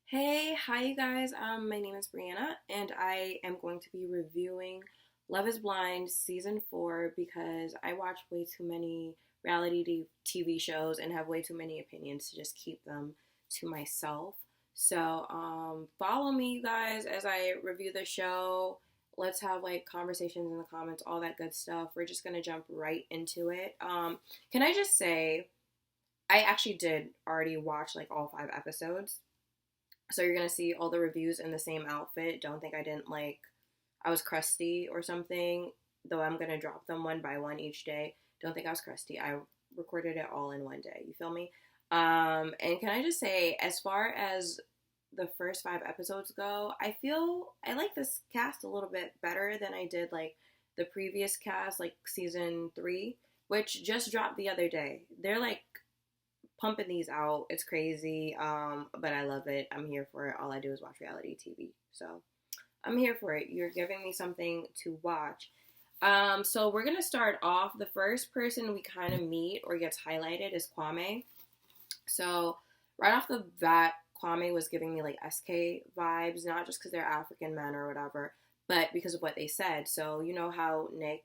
Hey, hi you guys. My name is Brianna, and I am going to be reviewing Love is Blind season 4 because I watch way too many TV shows and have way too many opinions to just keep them to myself. So, follow me, you guys, as I review the show. Let's have like conversations in the comments, all that good stuff. We're just gonna jump right into it. Can I just say, I actually did already watch like all 5 episodes. So you're gonna see all the reviews in the same outfit. Don't think I didn't like I was crusty or something. Though I'm gonna drop them one by one each day. Don't think I was crusty. I recorded it all in one day. You feel me? And can I just say, as far as the first 5 episodes go, I feel I like this cast a little bit better than I did like the previous cast, like season 3, which just dropped the other day. They're like pumping these out. It's crazy, but I love it. I'm here for it. All I do is watch reality TV, so I'm here for it. You're giving me something to watch. So we're gonna start off. The first person we kind of meet or gets highlighted is Kwame. So right off the bat, Kwame was giving me like SK vibes, not just because they're African men or whatever, but because of what they said. So you know how Nick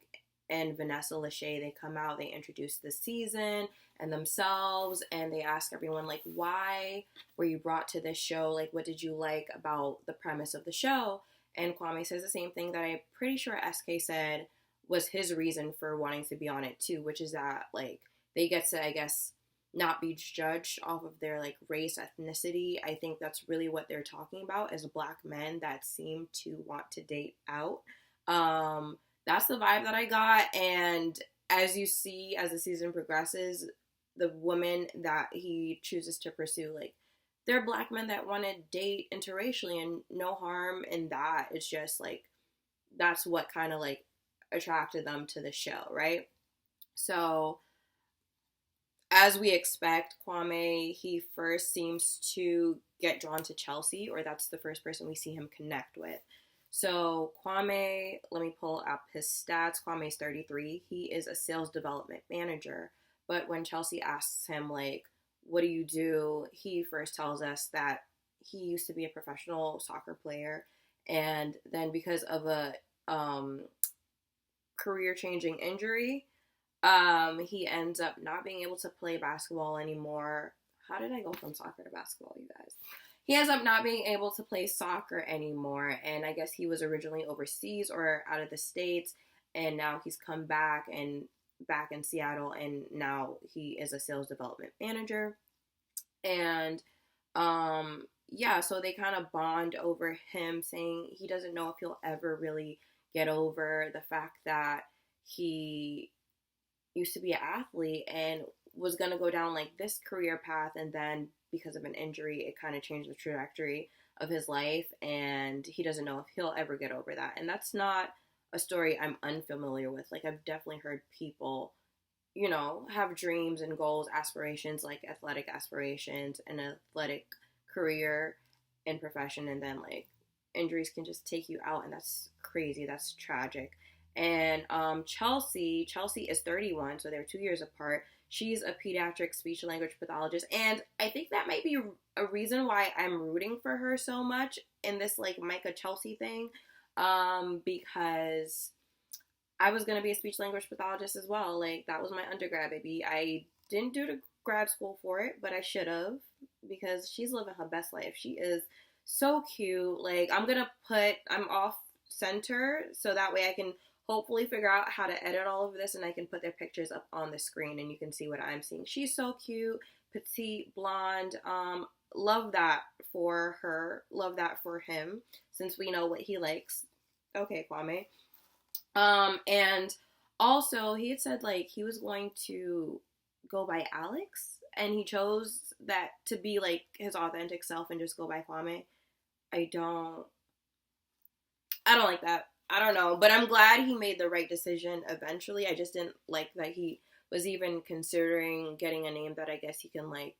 and Vanessa Lachey, they come out, they introduce the season and themselves, and they ask everyone like, why were you brought to this show? Like, what did you like about the premise of the show? And Kwame says the same thing that I'm pretty sure SK said was his reason for wanting to be on it too, which is that like they get to, I guess, not be judged off of their like race, ethnicity. I think that's really what they're talking about as black men that seem to want to date out. That's the vibe that I got. And as you see, as the season progresses, the women that he chooses to pursue, like, they're black men that want to date interracially, and no harm in that. It's just like, that's what kind of like attracted them to the show, right? So, as we expect, Kwame, he first seems to get drawn to Chelsea, or that's the first person we see him connect with. So Kwame, let me pull up his stats. Kwame's 33. He is a sales development manager. But when Chelsea asks him, like, what do you do? He first tells us that he used to be a professional soccer player. And then because of a career-changing injury, he ends up not being able to play basketball anymore. How did I go from soccer to basketball, you guys? He ends up not being able to play soccer anymore, and I guess he was originally overseas or out of the States, and now he's come back and back in Seattle, and now he is a sales development manager. And yeah, so they kind of bond over him saying he doesn't know if he'll ever really get over the fact that he used to be an athlete and was going to go down like this career path, and then because of an injury it kind of changed the trajectory of his life, and he doesn't know if he'll ever get over that. And that's not a story I'm unfamiliar with. Like, I've definitely heard people, have dreams and goals, aspirations, like athletic aspirations, an athletic career and profession, and then like injuries can just take you out, and that's crazy. That's tragic. And Chelsea is 31, so they're 2 years apart. She's a pediatric speech and language pathologist, and I think that might be a reason why I'm rooting for her so much in this like Micah Chelsea thing, because I was gonna be a speech language pathologist as well. Like, that was my undergrad, baby. I didn't do the grad school for it, but I should have, because she's living her best life. She is so cute. Like, I'm off center so that way I can hopefully figure out how to edit all of this, and I can put their pictures up on the screen and you can see what I'm seeing. She's so cute, petite, blonde. Love that for her. Love that for him, since we know what he likes. Okay, Kwame. And also he had said like he was going to go by Alex, and he chose that to be like his authentic self and just go by Kwame. I don't like that. I don't know, but I'm glad he made the right decision eventually. I just didn't like that he was even considering getting a name that I guess he can like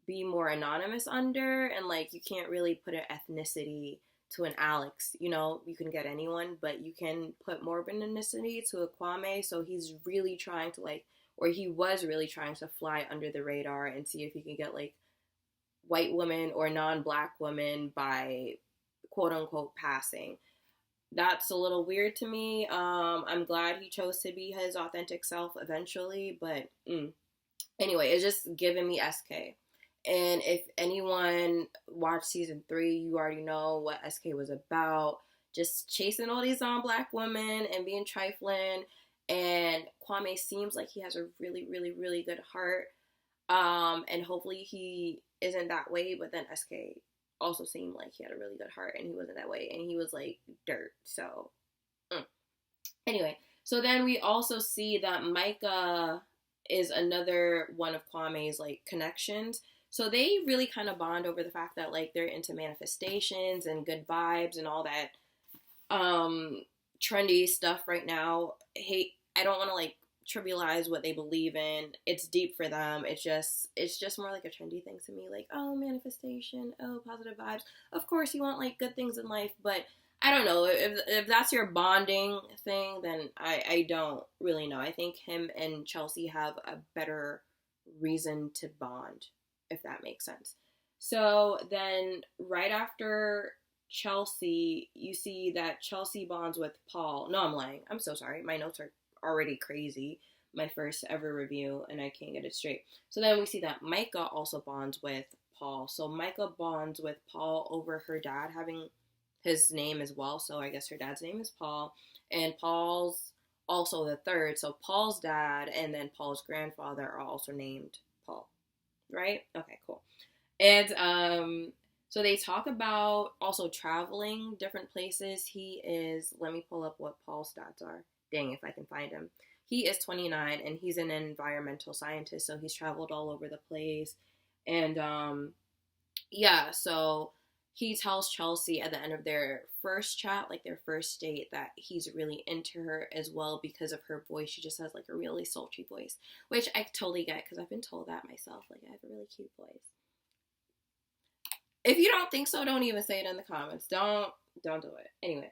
be more anonymous under, and like you can't really put an ethnicity to an Alex. You can get anyone, but you can put more of an ethnicity to a Kwame. So he's really trying to like, or he was really trying to fly under the radar and see if he can get like white women or non-black women by quote unquote passing. That's a little weird to me. I'm glad he chose to be his authentic self eventually, but anyway, it's just giving me SK. And if anyone watched season 3, you already know what SK was about. Just chasing all these black women and being trifling. And Kwame seems like he has a really, really, really good heart. And hopefully he isn't that way. But then SK also seemed like he had a really good heart and he wasn't that way. And he was like dirt. So, anyway. So then we also see that Micah is another one of Kwame's like connections. So they really kind of bond over the fact that like they're into manifestations and good vibes and all that trendy stuff right now. I don't want to like trivialize what they believe in. It's deep for them. It's just more like a trendy thing to me. Like, oh, manifestation, oh, positive vibes. Of course you want like good things in life, but I don't know. If that's your bonding thing, then I don't really know. I think him and Chelsea have a better reason to bond, if that makes sense. So then right after Chelsea, you see that Chelsea bonds with Paul. No, I'm lying. I'm so sorry. My notes are already crazy. My first ever review, and I can't get it straight. So then we see that Micah also bonds with Paul. So Micah bonds with Paul over her dad having his name as well. So I guess her dad's name is Paul. And Paul's also the third. So Paul's dad and then Paul's grandfather are also named Paul. Right? Okay, cool. And so they talk about also traveling different places. He is, let me pull up what Paul's stats are. Dang, if I can find him. He is 29 and he's an environmental scientist. So he's traveled all over the place. And yeah, so he tells Chelsea at the end of their first chat, like their first date, that he's really into her as well because of her voice. She just has like a really sultry voice, which I totally get because I've been told that myself. Like, I have a really cute voice. If you don't think so, don't even say it in the comments. Don't do it. Anyway,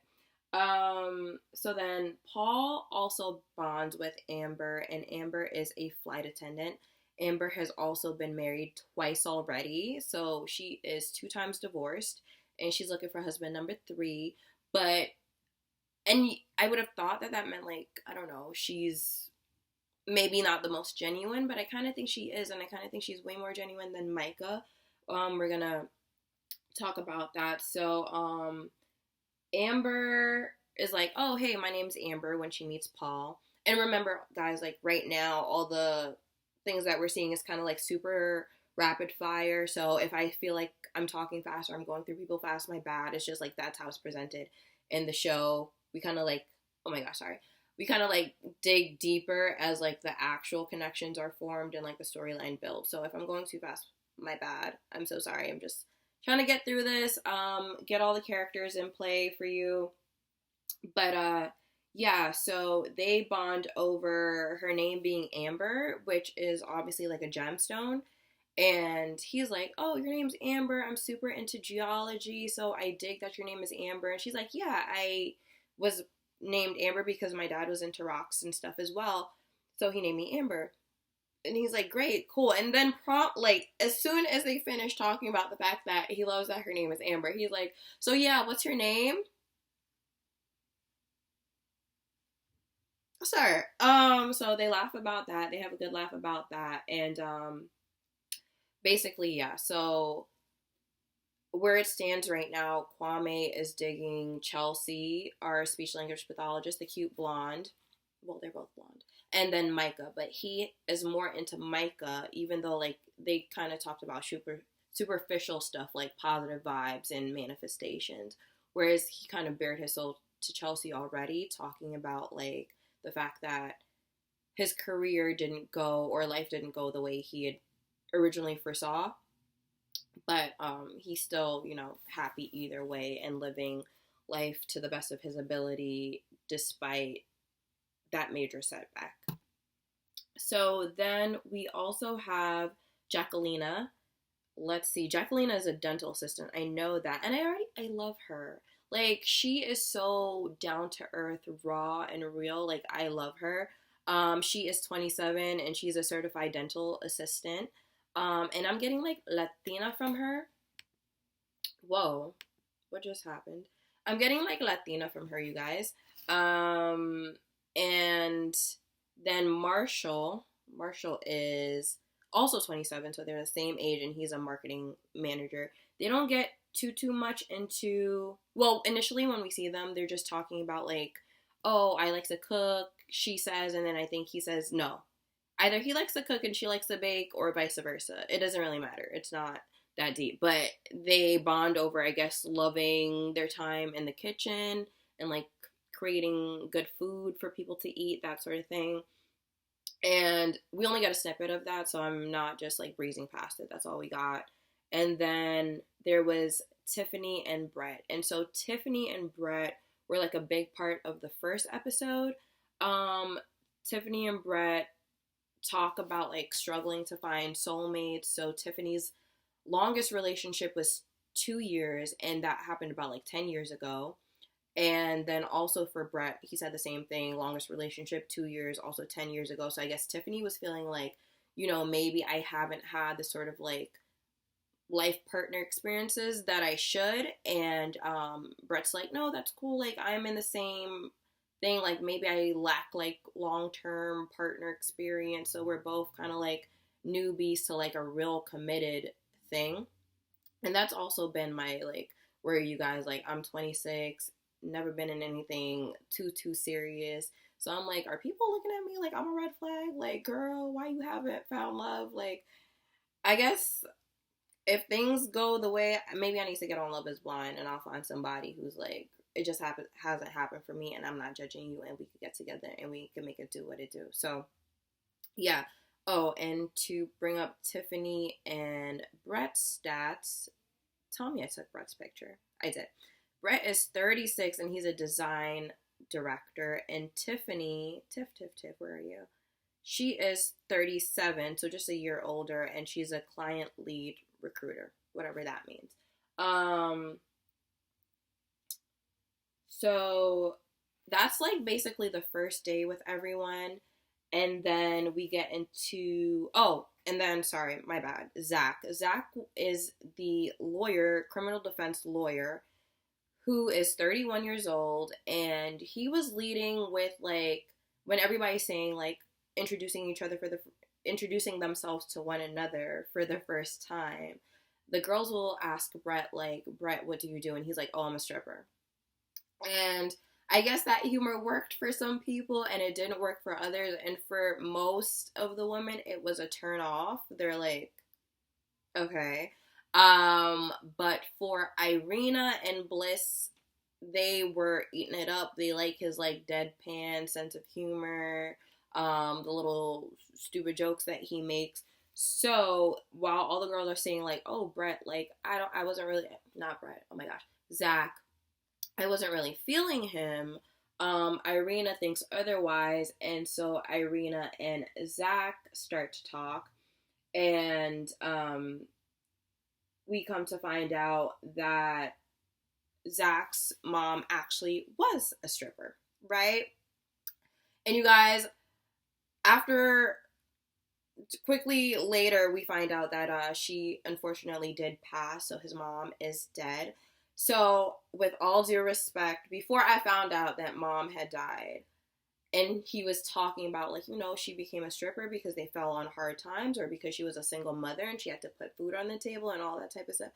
so then Paul also bonds with Amber, and Amber is a flight attendant. Amber has also been married twice already, so she is 2 times divorced, and she's looking for husband number 3. And I would have thought that meant like, I don't know, she's maybe not the most genuine, but I kind of think she is, and I kind of think she's way more genuine than Micah. We're gonna talk about that. So, Amber is like, oh, hey, my name's Amber when she meets Paul. And remember, guys, like right now, all the things that we're seeing is kind of like super rapid fire. So if I feel like I'm talking fast or I'm going through people fast, my bad. It's just like that's how it's presented in the show. We kind of like, oh my gosh, sorry. We kind of like dig deeper as like the actual connections are formed and like the storyline builds. So if I'm going too fast, my bad. I'm so sorry. I'm just trying to get through this, get all the characters in play for you. But yeah, so they bond over her name being Amber, which is obviously like a gemstone. And he's like, oh, your name's Amber. I'm super into geology, so I dig that your name is Amber. And she's like, yeah, I was named Amber because my dad was into rocks and stuff as well. So he named me Amber. And he's like, great, cool. And then like, as soon as they finish talking about the fact that he loves that her name is Amber, he's like, so yeah, what's your name? Sir. So they laugh about that. They have a good laugh about that. And basically, yeah. So where it stands right now, Kwame is digging Chelsea, our speech language pathologist, the cute blonde. Well, they're both blonde. And then Micah, but he is more into Micah, even though like they kind of talked about superficial stuff like positive vibes and manifestations, whereas he kind of bared his soul to Chelsea already, talking about like the fact that his career didn't go or life didn't go the way he had originally foresaw, but he's still, you know, happy either way and living life to the best of his ability despite that major setback. So then we also have Jacquelina. Let's see. Jacquelina is a dental assistant. I know that. And I love her. Like, she is so down to earth, raw, and real. Like, I love her. She is 27 and she's a certified dental assistant. And I'm getting like Latina from her. Whoa, what just happened? I'm getting like Latina from her, you guys. And then Marshall is also 27, so they're the same age, and he's a marketing manager. They don't get too much into, well, initially when we see them, they're just talking about like, oh, I like to cook, she says, and then I think he says no. Either he likes to cook and she likes to bake, or vice versa. It doesn't really matter. It's not that deep. But they bond over, I guess, loving their time in the kitchen and like creating good food for people to eat, that sort of thing. And we only got a snippet of that, so I'm not just like breezing past it. That's all we got. And then there was Tiffany and Brett. And so Tiffany and Brett were like a big part of the first episode. Tiffany and Brett talk about like struggling to find soulmates. So Tiffany's longest relationship was 2 years, and that happened about like 10 years ago. And then also for Brett, he said the same thing, longest relationship, 2 years, also 10 years ago. So I guess Tiffany was feeling like, maybe I haven't had the sort of like life partner experiences that I should. And Brett's like, no, that's cool. Like, I'm in the same thing. Like, maybe I lack like long-term partner experience. So we're both kind of like newbies to like a real committed thing. And that's also been my like, where you guys, like, I'm 26, never been in anything too serious. So I'm like, are people looking at me like I'm a red flag? Like, girl, why you haven't found love? Like, I guess if things go the way, maybe I need to get on Love is Blind and I'll find somebody who's like, it just hasn't happened for me, and I'm not judging you, and we could get together and we can make it do what it do. So yeah. Oh, and to bring up Tiffany and Brett's stats, tell me I took Brett's picture. I did. Brett is 36 and he's a design director. And Tiffany, Tiff, where are you? She is 37, so just a year older, and she's a client lead recruiter, whatever that means. So that's like basically the first day with everyone. And then we get into, sorry, my bad, Zach. Zach is the lawyer, criminal defense lawyer, who is 31 years old, and he was leading with like, when everybody's saying like, introducing themselves to one another for the first time, the girls will ask Brett like, Brett, what do you do? And he's like, oh, I'm a stripper. And I guess that humor worked for some people and it didn't work for others. And for most of the women, it was a turn off. They're like, okay. But for Irina and Bliss, they were eating it up. They like his like deadpan sense of humor, the little stupid jokes that he makes. So while all the girls are saying like, oh, Brett, like, I wasn't really, not Brett, oh my gosh, Zach, I wasn't really feeling him. Irina thinks otherwise, and so Irina and Zach start to talk, and we come to find out that Zach's mom actually was a stripper, right? And you guys, after quickly later, we find out that she unfortunately did pass, so his mom is dead. So, with all due respect, before I found out that mom had died, and he was talking about, like, she became a stripper because they fell on hard times or because she was a single mother and she had to put food on the table and all that type of stuff.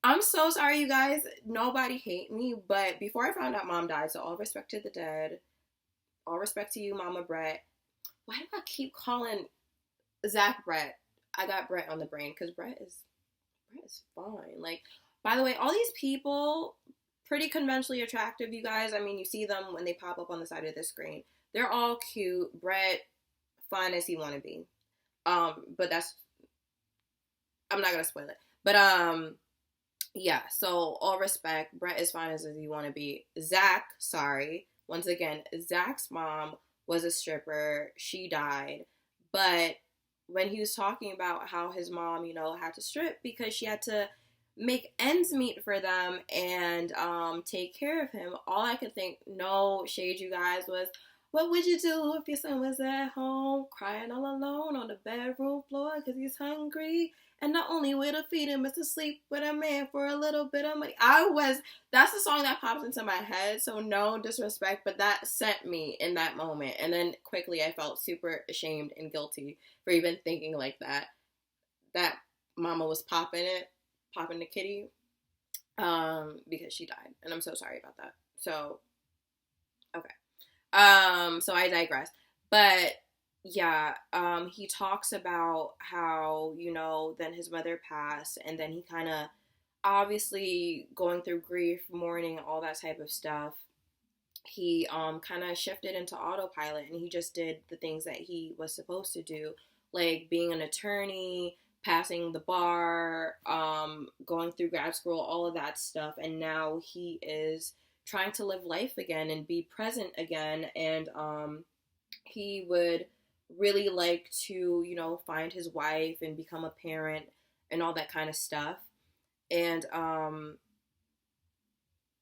I'm so sorry, you guys. Nobody hate me, but before I found out mom died, so all respect to the dead, all respect to you, Mama Brett. Why do I keep calling Zach Brett? I got Brett on the brain because Brett is fine. Like, by the way, all these people, pretty conventionally attractive, you guys. I mean, you see them when they pop up on the side of the screen. They're all cute. Brett, fine as he want to be. But that's, I'm not going to spoil it. But, yeah, so all respect. Brett is fine as he want to be. Zach, sorry. Once again, Zach's mom was a stripper. She died. But when he was talking about how his mom, had to strip because she had to make ends meet for them and take care of him, all I could think, no shade, you guys, was, What would you do if your son was at home, crying all alone on the bedroom floor because he's hungry? And the only way to feed him is to sleep with a man for a little bit of money. That's the song that pops into my head, so no disrespect, but that sent me in that moment. And then quickly I felt super ashamed and guilty for even thinking like that. That mama was popping the kitty, because she died. And I'm so sorry about that. So, okay. So I digress. But yeah, he talks about how, then his mother passed, and then he kind of obviously going through grief, mourning, all that type of stuff. He kind of shifted into autopilot, and he just did the things that he was supposed to do, like being an attorney, passing the bar, going through grad school, all of that stuff. And now he is trying to live life again and be present again. And he would really like to, find his wife and become a parent and all that kind of stuff. And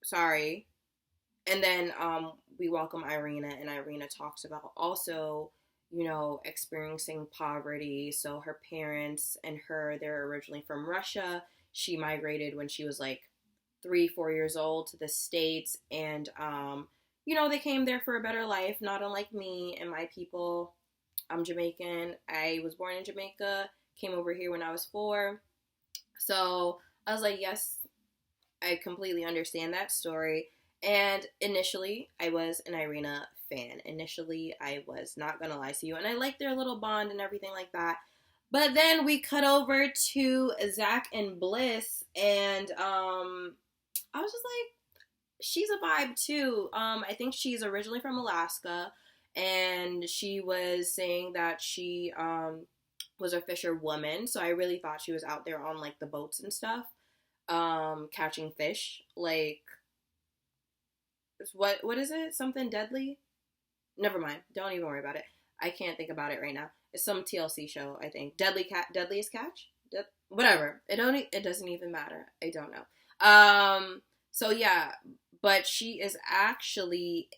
sorry. And then we welcome Irina, and Irina talks about also, experiencing poverty. So her parents and her, they're originally from Russia. She migrated when she was like 3-4 years old to the States, and they came there for a better life, not unlike me and my people. I'm Jamaican. I was born in Jamaica, came over here when I was 4. So I was like, yes, I completely understand that story. And initially, I was an Irina fan. Initially, I was not going to lie to you. And I liked their little bond and everything like that. But then we cut over to Zach and Bliss. And I was just like, she's a vibe too. I think she's originally from Alaska. And she was saying that she was a fisherwoman. So I really thought she was out there on like the boats and stuff, catching fish. Like, what is it? Something deadly? Never mind. Don't even worry about it. I can't think about it right now. It's some TLC show, I think. Deadliest Catch? Whatever. It doesn't even matter. I don't know. So yeah, but she is actually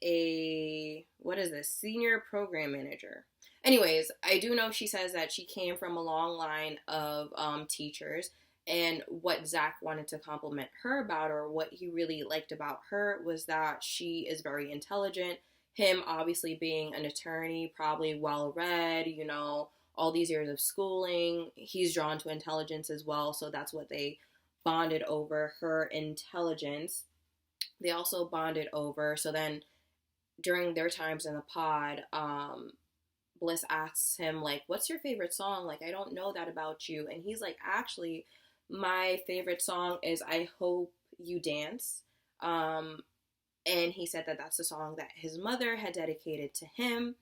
senior program manager. Anyways, I do know she says that she came from a long line of teachers. And what Zach wanted to compliment her about, or what he really liked about her, was that she is very intelligent. Him obviously being an attorney, probably well-read, all these years of schooling. He's drawn to intelligence as well, so that's what they bonded over, her intelligence. They also bonded over, so then during their times in the pod, Bliss asks him, like, what's your favorite song? Like, I don't know that about you. And he's like, actually, my favorite song is I Hope You Dance. And he said that that's a song that his mother had dedicated to him.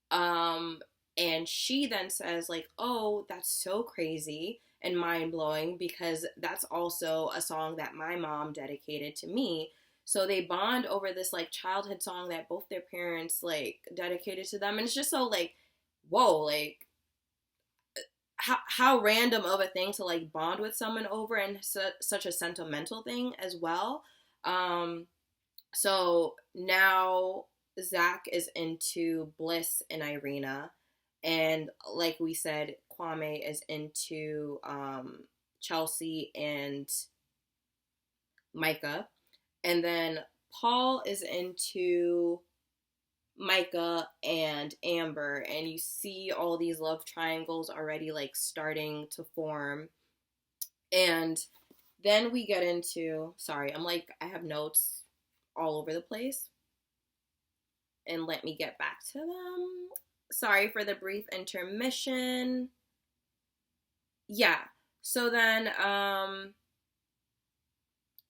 And she then says, like, oh, that's so crazy and mind-blowing, because that's also a song that my mom dedicated to me. So they bond over this, like, childhood song that both their parents, like, dedicated to them. And it's just so, like, whoa, like, how random of a thing to like bond with someone over, and such a sentimental thing as well. So now Zach is into Bliss and Irina, and like we said, Kwame is into Chelsea and Micah, and then Paul is into Micah and Amber, and you see all these love triangles already like starting to form. And then we get into, sorry, I have notes all over the place, and let me get back to them. Sorry for the brief intermission. Yeah, so then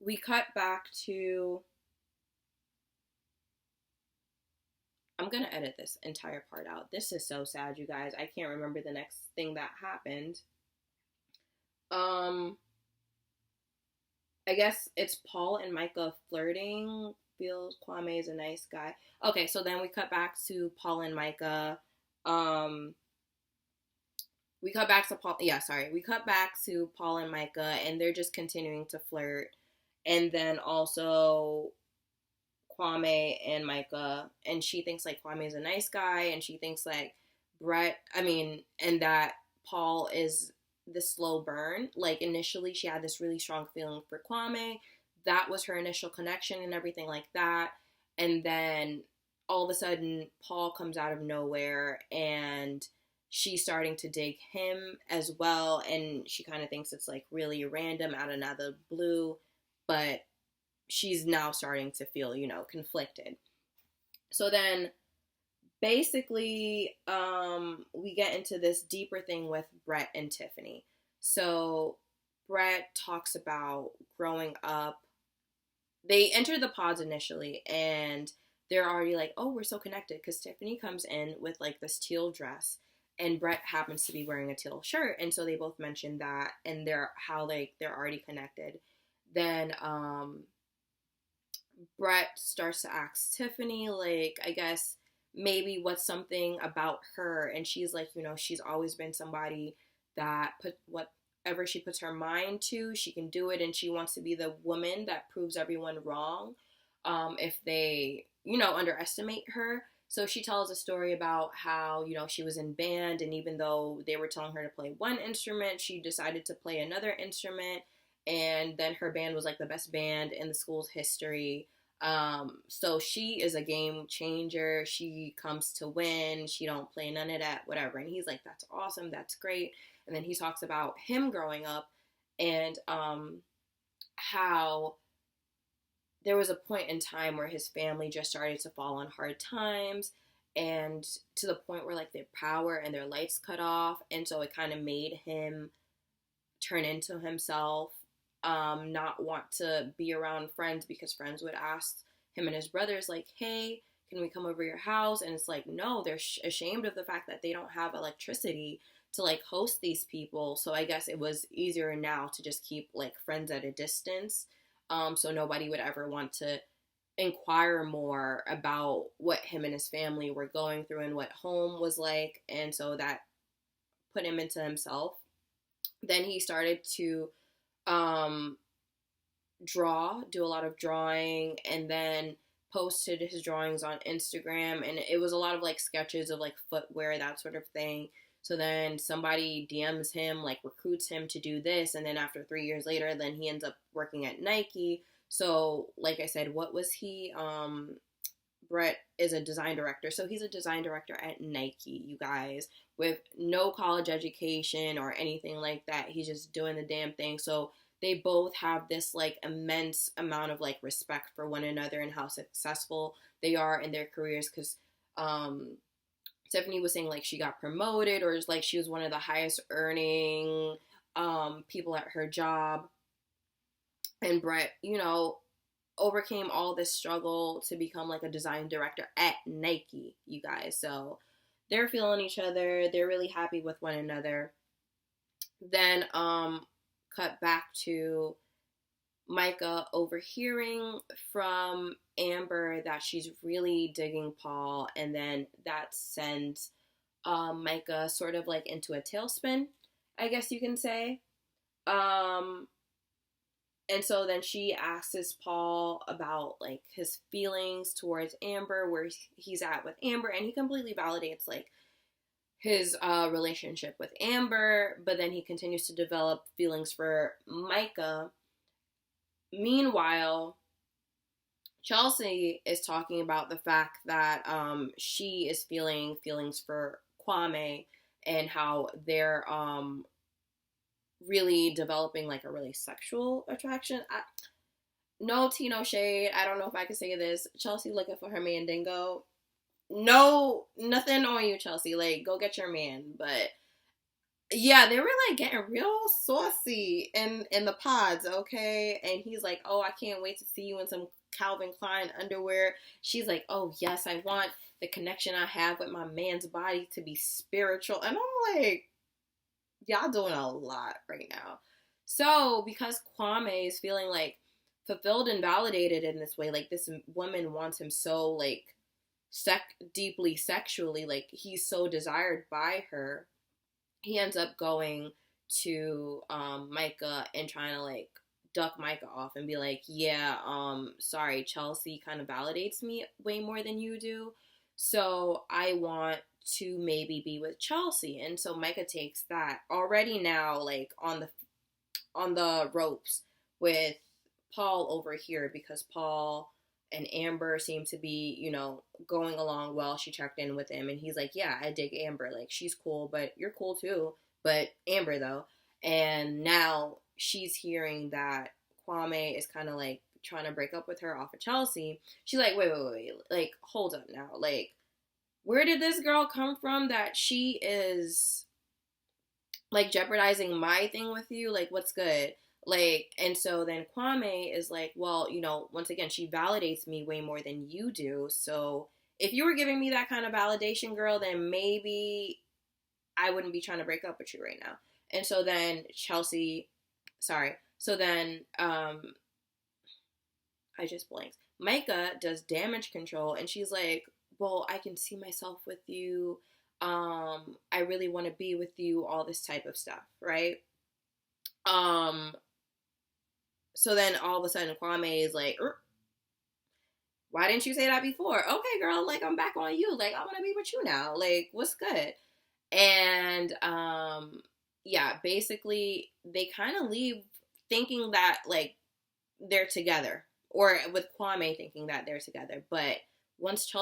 we cut back to, I'm going to edit this entire part out. This is so sad, you guys. I can't remember the next thing that happened. I guess it's Paul and Micah flirting. Feels Kwame is a nice guy. Okay, so then we cut back to Paul and Micah. We cut back to Paul and Micah, and they're just continuing to flirt. And then also Kwame and Micah, and she thinks like Kwame is a nice guy, and she thinks like and that Paul is the slow burn. Like initially she had this really strong feeling for Kwame. That was her initial connection and everything like that. And then all of a sudden Paul comes out of nowhere and she's starting to dig him as well, and she kind of thinks it's like really random out of the blue, but she's now starting to feel, conflicted. So then basically we get into this deeper thing with Brett and Tiffany. So Brett talks about growing up. They enter the pods initially and they're already like, oh, we're so connected, because Tiffany comes in with like this teal dress and Brett happens to be wearing a teal shirt, and so they both mention that and they're already connected. Then Brett starts to ask Tiffany, like, I guess maybe what's something about her, and she's like, she's always been somebody that whatever she puts her mind to, she can do it, and she wants to be the woman that proves everyone wrong if they, underestimate her. So she tells a story about how, she was in band, and even though they were telling her to play one instrument, she decided to play another instrument, and then her band was like the best band in the school's history. So she is a game changer. She comes to win. She don't play none of that, whatever. And he's like, that's awesome. That's great. And then he talks about him growing up and how there was a point in time where his family just started to fall on hard times, and to the point where like their power and their lights cut off. And so it kind of made him turn into himself, not want to be around friends, because friends would ask him and his brothers like, hey, can we come over your house? And it's like, no, they're ashamed of the fact that they don't have electricity to like host these people. So I guess it was easier now to just keep like friends at a distance, so nobody would ever want to inquire more about what him and his family were going through and what home was like. And so that put him into himself. Then he started to do a lot of drawing, and then posted his drawings on Instagram, and it was a lot of like sketches of like footwear, that sort of thing. So then somebody DMs him, like recruits him to do this, and then after 3 years later, then he ends up working at Nike. So like I said, what was he? Brett is a design director. So he's a design director at Nike, you guys, with no college education or anything like that. He's just doing the damn thing. So they both have this like immense amount of like respect for one another and how successful they are in their careers. Because Tiffany was saying like she got promoted, or like she was one of the highest earning people at her job. And Brett, overcame all this struggle to become like a design director at Nike, you guys. So they're feeling each other. They're really happy with one another. Then cut back to Micah overhearing from Amber that she's really digging Paul, and then that sends Micah sort of like into a tailspin, I guess you can say. And so then she asks Paul about like his feelings towards Amber, where he's at with Amber, and he completely validates like his relationship with Amber, but then he continues to develop feelings for Micah. Meanwhile, Chelsea is talking about the fact that she is feeling feelings for Kwame, and how they're really developing like a really sexual attraction. No tea, no shade. I don't know if I can say this. Chelsea looking for her mandingo. No, nothing on you, Chelsea. Like, go get your man. But yeah, they were like getting real saucy in the pods, okay? And he's like, oh, I can't wait to see you in some Calvin Klein underwear. She's like, oh yes, I want the connection I have with my man's body to be spiritual. And I'm like, y'all doing a lot right now. So because Kwame is feeling like fulfilled and validated in this way, like this woman wants him so like deeply sexually, like he's so desired by her, he ends up going to Micah and trying to like duck Micah off and be like, yeah, sorry, Chelsea kind of validates me way more than you do. So I want to maybe be with Chelsea. And so Micah takes that already now, like on the ropes with Paul over here, because Paul and Amber seem to be, going along well. She checked in with him and he's like, yeah, I dig Amber. Like, she's cool, but you're cool too. But Amber, though. And now she's hearing that Kwame is kind of like trying to break up with her off of Chelsea. She's like, wait. Like, hold up now. Like, where did this girl come from that she is like jeopardizing my thing with you? Like, what's good? Like, and so then Kwame is like, well, once again, she validates me way more than you do. So if you were giving me that kind of validation, girl, then maybe I wouldn't be trying to break up with you right now. And so then I just blanked. Micah does damage control and she's like, well, I can see myself with you. I really want to be with you, all this type of stuff, right? So then all of a sudden Kwame is like, why didn't you say that before? Okay, girl, like, I'm back on you. Like, I want to be with you now. Like, what's good? And, yeah, basically they kind of leave thinking that, like, they're together, or with Kwame thinking that they're together. But once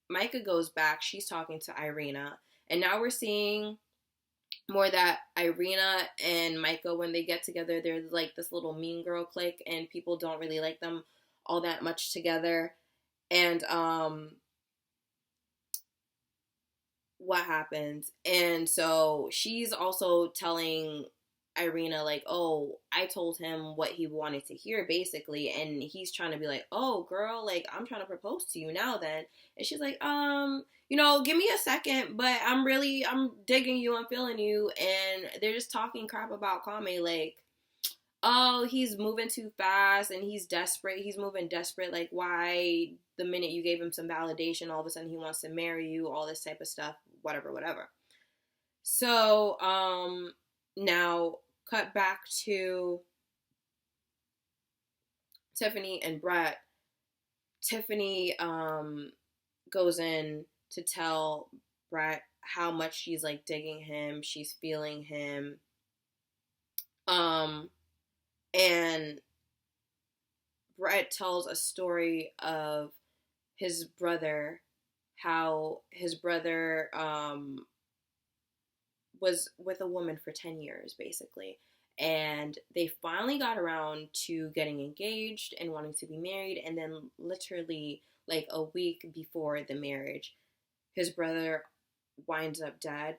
Micah goes back, she's talking to Irina, and now we're seeing more that Irina and Micah, when they get together, they're like this little mean girl clique, and people don't really like them all that much together. And what happens? And so she's also telling Irina, like, oh, I told him what he wanted to hear, basically, and he's trying to be like, oh, girl, like, I'm trying to propose to you now then. And she's like, give me a second, but I'm digging you, I'm feeling you. And they're just talking crap about Kwame, like, oh, he's moving too fast and he's desperate, he's moving desperate, like, why the minute you gave him some validation, all of a sudden he wants to marry you, all this type of stuff, whatever. So, now cut back to Tiffany and Brett. Tiffany goes in to tell Brett how much she's like digging him, she's feeling him. And Brett tells a story of his brother, how his brother was with a woman for 10 years, basically. And they finally got around to getting engaged and wanting to be married. And then literally like a week before the marriage, his brother winds up dead.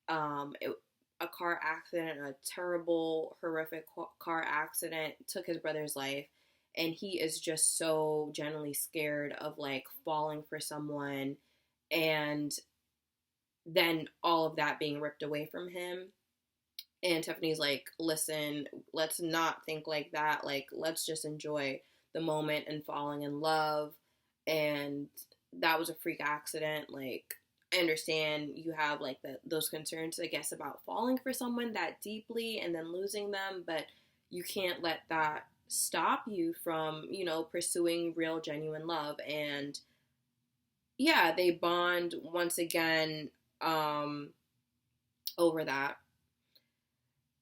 A car accident, a terrible, horrific car accident, took his brother's life. And he is just so genuinely scared of like falling for someone and then all of that being ripped away from him. And Tiffany's like, listen, let's not think like that. Like, let's just enjoy the moment and falling in love. And that was a freak accident. Like, I understand you have like those concerns, I guess, about falling for someone that deeply and then losing them, but you can't let that stop you from, pursuing real, genuine love. And yeah, they bond once again over that.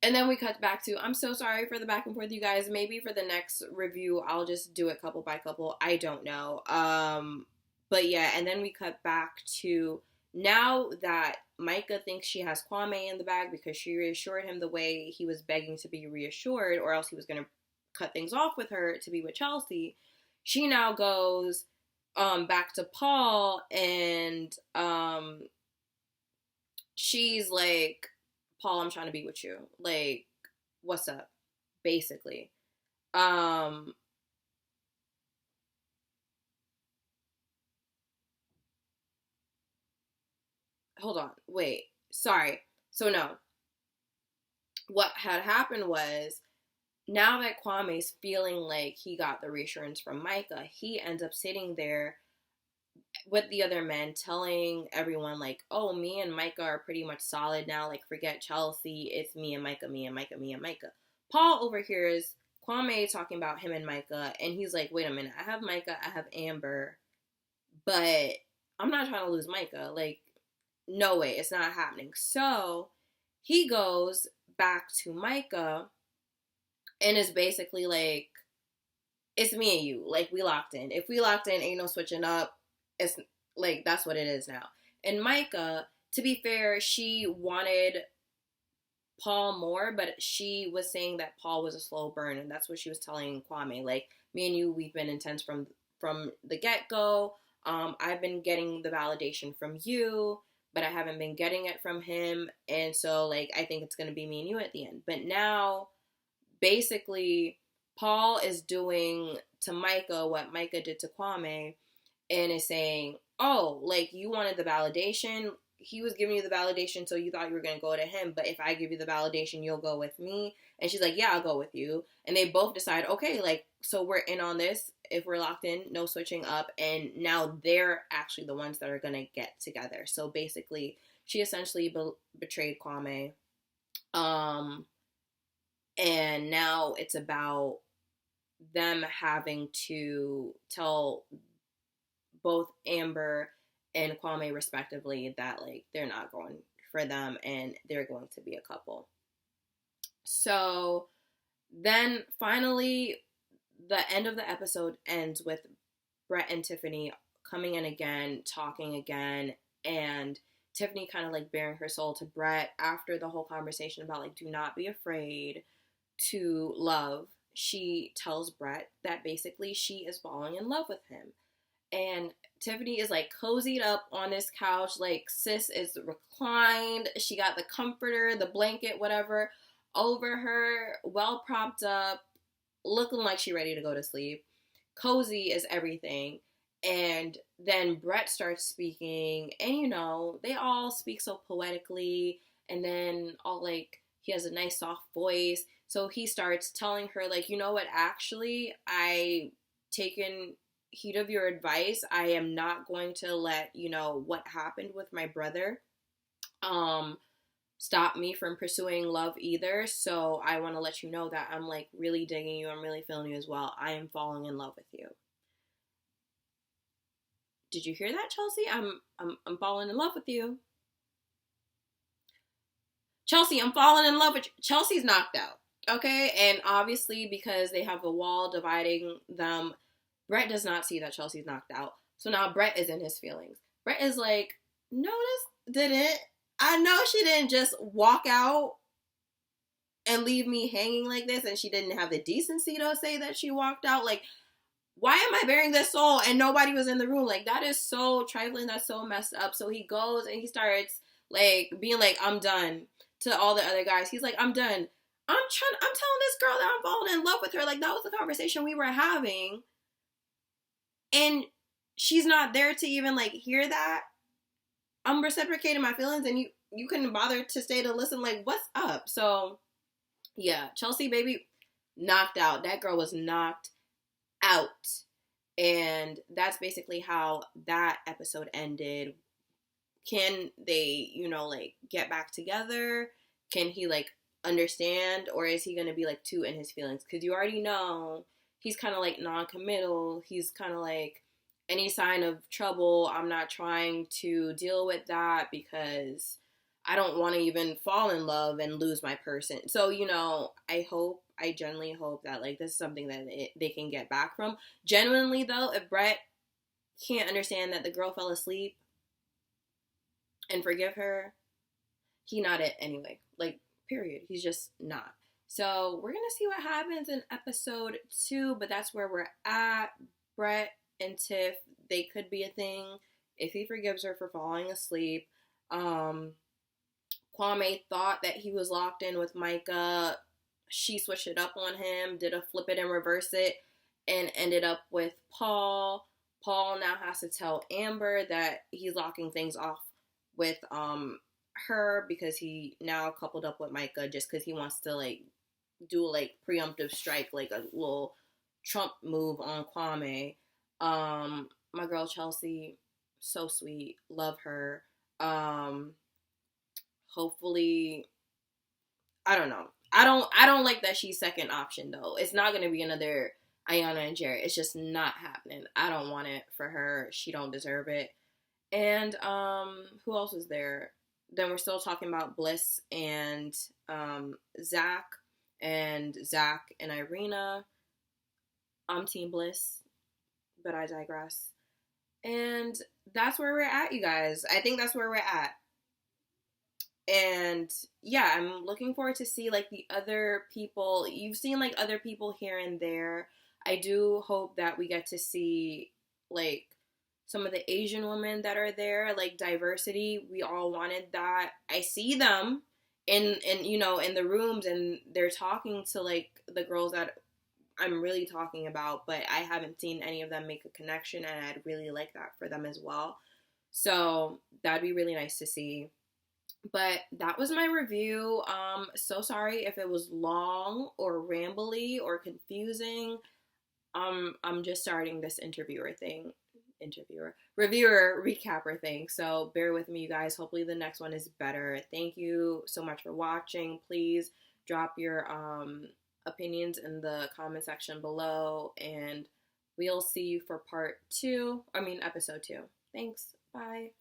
And then we cut back to, I'm so sorry for the back and forth, you guys. Maybe for the next review, I'll just do it couple by couple. I don't know. But yeah, and then we cut back to now that Micah thinks she has Kwame in the bag because she reassured him the way he was begging to be reassured, or else he was going to cut things off with her to be with Chelsea. She now goes back to Paul, and she's like, Paul, I'm trying to be with you. Like, what's up? Basically. Hold on. Wait. Sorry. So no. What had happened was, now that Kwame's feeling like he got the reassurance from Micah, he ends up sitting there with the other men telling everyone like, oh, me and Micah are pretty much solid now, like, forget Chelsea, it's me and Micah, me and Micah, me and Micah. Paul overhears Kwame talking about him and Micah, and he's like, wait a minute, I have Micah, I have Amber, but I'm not trying to lose Micah. Like, no way, it's not happening. So he goes back to Micah and is basically like, it's me and you. Like, we locked in. If we locked in, ain't no switching up. It's like, that's what it is now. And Micah, to be fair, she wanted Paul more, but she was saying that Paul was a slow burn, and that's what she was telling Kwame. Like, me and you, we've been intense from the get-go. I've been getting the validation from you, but I haven't been getting it from him, and so, like, I think it's going to be me and you at the end. But now, basically, Paul is doing to Micah what Micah did to Kwame, and is saying, oh, like, you wanted the validation. He was giving you the validation, so you thought you were going to go to him, but if I give you the validation, you'll go with me. And she's like, yeah, I'll go with you. And they both decide, okay, like, so we're in on this. If we're locked in, no switching up. And now they're actually the ones that are going to get together. So basically, she essentially betrayed Kwame. And now it's about them having to tell both Amber and Kwame respectively that, like, they're not going for them and they're going to be a couple. So then finally the end of the episode ends with Brett and Tiffany coming in again, talking again, and Tiffany kind of like bearing her soul to Brett after the whole conversation about, like, do not be afraid to love. She tells Brett that basically she is falling in love with him. And Tiffany is, like, cozied up on this couch. Like, sis is reclined. She got the comforter, the blanket, whatever, over her, well propped up, looking like she ready to go to sleep. Cozy is everything. And then Brett starts speaking. And, you know, they all speak so poetically. And then all, like, he has a nice soft voice. So he starts telling her, like, you know what, actually, I taken heed of your advice. I am not going to let, you know, what happened with my brother stop me from pursuing love either. So I want to let you know that I'm, like, really digging you. I'm really feeling you as well. I am falling in love with you. Did you hear that, Chelsea? I'm falling in love with you. Chelsea, I'm falling in love with you. Chelsea's knocked out. Okay? And obviously, because they have a wall dividing them, Brett does not see that Chelsea's knocked out. So now Brett is in his feelings. Brett is like, no, this didn't. I know she didn't just walk out and leave me hanging like this, and she didn't have the decency to say that she walked out. Like, why am I bearing this soul and nobody was in the room? Like, that is so trifling. That's so messed up. So he goes and he starts, like, being like, I'm done to all the other guys. He's like, I'm done. I'm telling this girl that I'm falling in love with her. Like, that was the conversation we were having. And she's not there to even, like, hear that. I'm reciprocating my feelings, and you couldn't bother to stay to listen. Like, what's up? So, yeah, Chelsea, baby, knocked out. That girl was knocked out. And that's basically how that episode ended. Can they, you know, like, get back together? Can he, like, understand? Or is he going to be, like, too in his feelings? Because you already know he's kind of, like, non-committal. He's kind of like, any sign of trouble, I'm not trying to deal with that because I don't want to even fall in love and lose my person. So, you know, I genuinely hope that, like, this is something that they can get back from. Genuinely, though, if Brett can't understand that the girl fell asleep and forgive her, he not it anyway. Like, period. He's just not. So we're going to see what happens in episode 2, but that's where we're at. Brett and Tiff, they could be a thing if he forgives her for falling asleep. Kwame thought that he was locked in with Micah. She switched it up on him, did a flip it and reverse it, and ended up with Paul. Paul now has to tell Amber that he's locking things off with her because he now coupled up with Micah just because he wants to, like, do, like, preemptive strike, like a little Trump move on Kwame. My girl Chelsea, so sweet, love her. Hopefully, I don't know. I don't like that she's second option though. It's not gonna be another Ayana and Jared. It's just not happening. I don't want it for her. She don't deserve it. And who else is there? Then we're still talking about Bliss and Zach and Irina. I'm Team Bliss, but I digress. And that's where we're at, you guys. I think that's where we're at. And yeah, I'm looking forward to see like the other people. You've seen like other people here and there. I do hope that we get to see like some of the Asian women that are there, like diversity. We all wanted that. I see them in you know in the rooms, and they're talking to like the girls that I'm really talking about, but I haven't seen any of them make a connection, and I'd really like that for them as well. So that'd be really nice to see. But that was my review. So sorry if it was long or rambly or confusing. I'm just starting this reviewer recapper thing. So bear with me, you guys. Hopefully the next one is better. Thank you so much for watching. Please drop your opinions in the comment section below, and we'll see you for episode 2. Thanks. Bye.